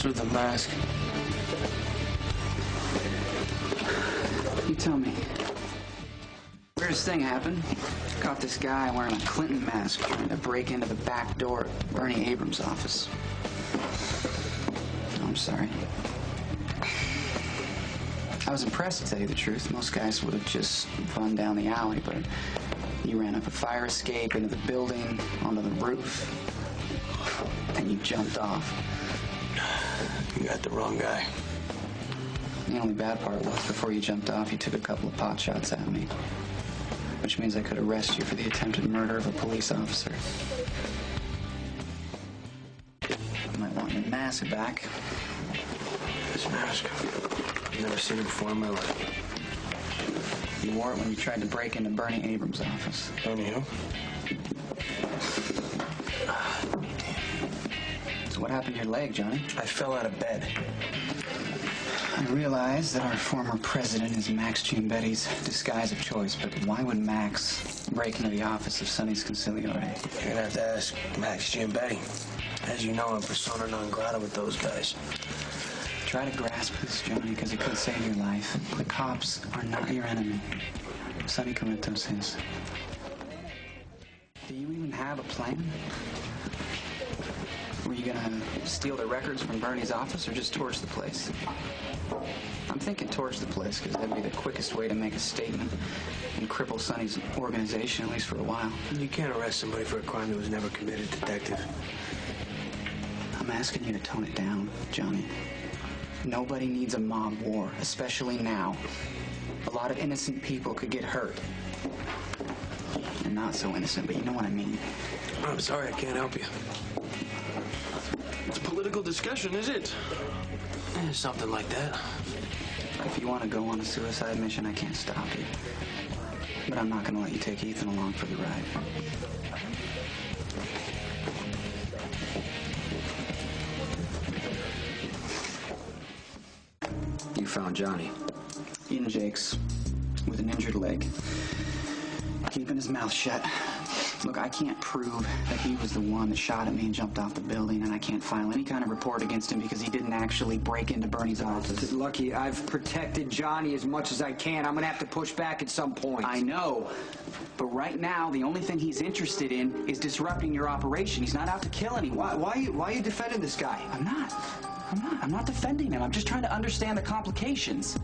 through the mask. You tell me. Weirdest thing happened. Caught this guy wearing a Clinton mask trying to break into the back door at Bernie Abrams' office. Oh, I'm sorry. I was impressed, to tell you the truth. Most guys would have just run down the alley, but you ran up a fire escape into the building, onto the roof, and you jumped off. You got the wrong guy. The only bad part was, before you jumped off, you took a couple of pot shots at me. Which means I could arrest you for the attempted murder of a police officer. I might want your mask back. This mask? I've never seen it before in my life. You wore it when you tried to break into Bernie Abrams' office. Bernie who? So what happened to your leg, Johnny? I fell out of bed. I realize that our former president is Max Giambetti's disguise of choice, but why would Max break into the office of Sonny's consigliere? You're gonna have to ask Max Giambetti. As you know, I'm persona non grata with those guys. Try to grasp this, Johnny, because it could save your life. The cops are not your enemy. Sonny Corinthos is. Do you even have a plan? Were you gonna steal the records from Bernie's office or just torch the place? I'm thinking torch the place because that'd be the quickest way to make a statement and cripple Sonny's organization, at least for a while. You can't arrest somebody for a crime that was never committed, Detective. I'm asking you to tone it down, Johnny. Nobody needs a mob war, especially now. A lot of innocent people could get hurt. And not so innocent, but you know what I mean. I'm sorry, I can't help you. It's political discussion, is it? Something like that. If you want to go on a suicide mission, I can't stop you. But I'm not going to let you take Ethan along for the ride. You found Johnny? In Jake's, with an injured leg. Keeping his mouth shut. Look, I can't prove that he was the one that shot at me and jumped off the building, and I can't file any kind of report against him because he didn't actually break into Bernie's office. Lucky, I've protected Johnny as much as I can. I'm gonna have to push back at some point. I know, but right now, the only thing he's interested in is disrupting your operation. He's not out to kill anyone. Why are you defending this guy? I'm not defending him. I'm just trying to understand the complications.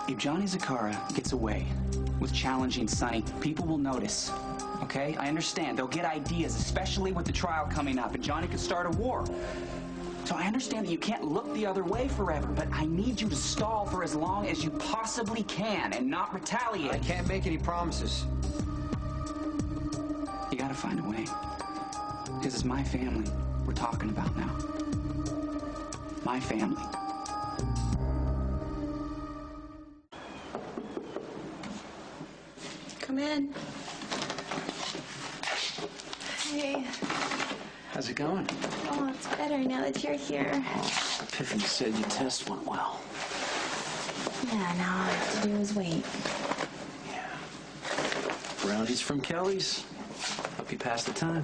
If Johnny Zakara gets away with challenging Sonny, people will notice, okay? I understand. They'll get ideas, especially with the trial coming up, and Johnny could start a war. So I understand that you can't look the other way forever, but I need you to stall for as long as you possibly can and not retaliate. I can't make any promises. You gotta find a way. Because it's my family we're talking about now. My family. Come in. Hey. How's it going? Oh, it's better now that you're here. Epiphany said your test went well. Yeah, now all I have to do is wait. Yeah. Brownies from Kelly's. Hope you passed the time.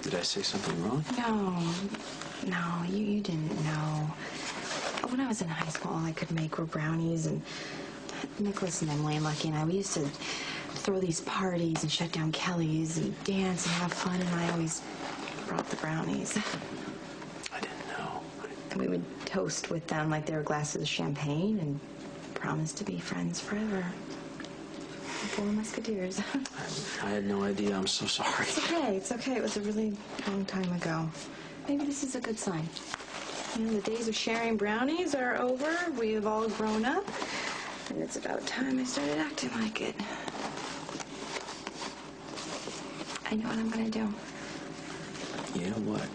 Did I say something wrong? No, you didn't know. When I was in high school, all I could make were brownies, and Nikolas and Emily and Lucky and I, we used to throw these parties and shut down Kelly's and dance and have fun, and I always brought the brownies. I didn't know. And we would toast with them like they were glasses of champagne and promise to be friends forever. Four Musketeers. I had no idea. I'm so sorry. It's okay. It was a really long time ago. Maybe this is a good sign. You know, the days of sharing brownies are over. We have all grown up. And it's about time I started acting like it. I know what I'm gonna do. Yeah, what?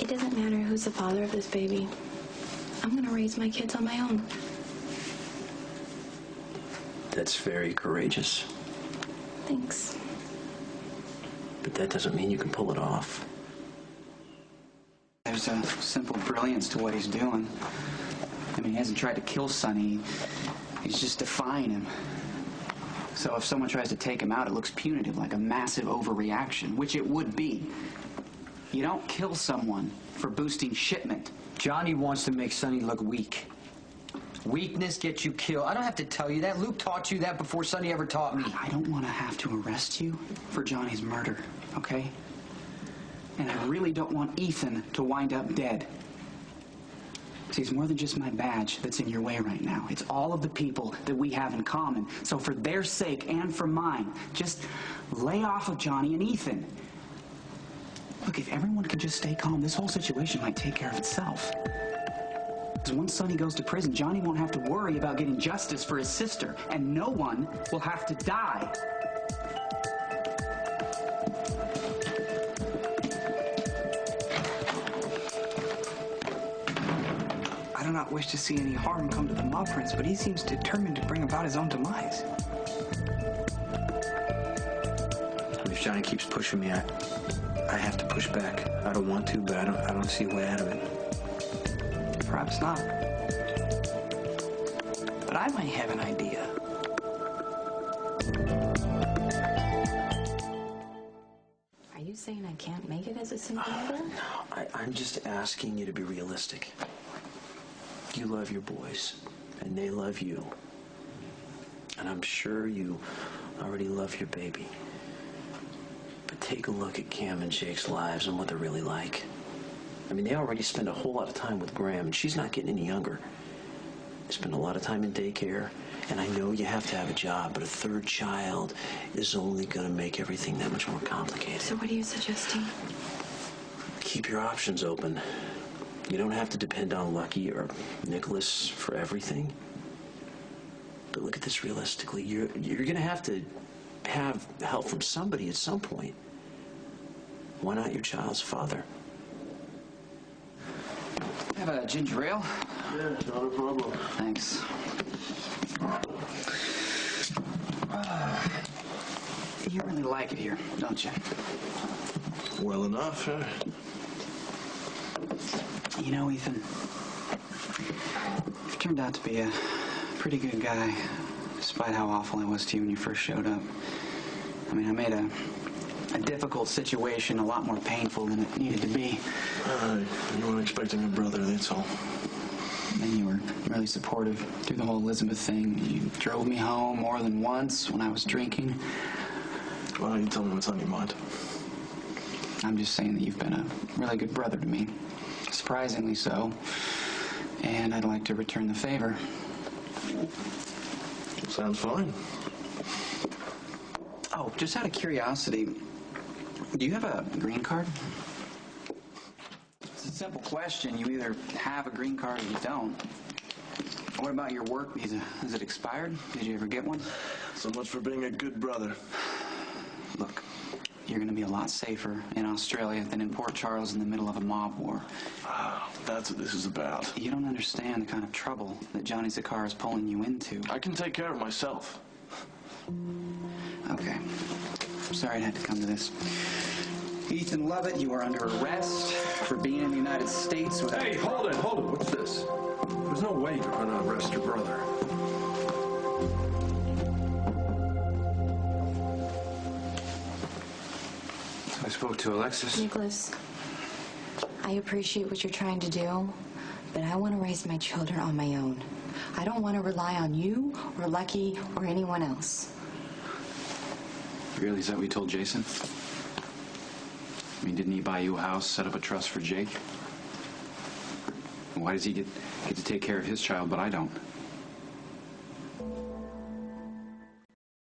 It doesn't matter who's the father of this baby. I'm gonna raise my kids on my own. That's very courageous. Thanks. But that doesn't mean you can pull it off. There's a simple brilliance to what he's doing. I mean, he hasn't tried to kill Sonny. He's just defying him. So if someone tries to take him out, it looks punitive, like a massive overreaction, which it would be. You don't kill someone for boosting shipment. Johnny wants to make Sonny look weak. Weakness gets you killed. I don't have to tell you that. Luke taught you that before Sonny ever taught me. I don't want to have to arrest you for Johnny's murder, okay? And I really don't want Ethan to wind up dead. See, it's more than just my badge that's in your way right now. It's all of the people that we have in common. So for their sake and for mine, just lay off of Johnny and Ethan. Look, if everyone could just stay calm, this whole situation might take care of itself. Because once Sonny goes to prison, Johnny won't have to worry about getting justice for his sister, and no one will have to die. I do not wish to see any harm come to the mob prince, but he seems determined to bring about his own demise. If Johnny keeps pushing me, I have to push back. I don't want to, but I don't see a way out of it. Perhaps not. But I might have an idea. Are you saying I can't make it as a single mother? No, I'm just asking you to be realistic. You love your boys, and they love you. And I'm sure you already love your baby. But take a look at Cam and Jake's lives and what they're really like. I mean, they already spend a whole lot of time with Graham, and she's not getting any younger. They spend a lot of time in daycare, and I know you have to have a job, but a third child is only going to make everything that much more complicated. So what are you suggesting? Keep your options open. You don't have to depend on Lucky or Nikolas for everything. But look at this realistically. You're going to have help from somebody at some point. Why not your child's father? Have a ginger ale? Yeah, not a problem. Thanks. You really like it here, don't you? Well enough, huh? You know, Ethan, you've turned out to be a pretty good guy, despite how awful I was to you when you first showed up. I mean, I made a difficult situation a lot more painful than it needed to be. You weren't expecting a brother, that's all. And you were really supportive through the whole Elizabeth thing. You drove me home more than once when I was drinking. Why don't you tell me what's on your mind? I'm just saying that you've been a really good brother to me. Surprisingly so. And I'd like to return the favor. Sounds fine. Oh, just out of curiosity, do you have a green card? It's a simple question. You either have a green card or you don't. What about your work visa? Is it expired? Did you ever get one? So much for being a good brother. Look, you're going to be a lot safer in Australia than in Port Charles in the middle of a mob war. That's what this is about. You don't understand the kind of trouble that Johnny Zakar is pulling you into. I can take care of myself. Okay. I'm sorry it had to come to this. Ethan Lovett, you are under arrest for being in the United States with... Hey, hold it. What's this? There's no way you're going to arrest your brother. I spoke to Alexis. Nikolas, I appreciate what you're trying to do, but I want to raise my children on my own. I don't want to rely on you or Lucky or anyone else. Really? Is that what you told Jason? I mean, didn't he buy you a house, set up a trust for Jake? Why does he get to take care of his child, but I don't?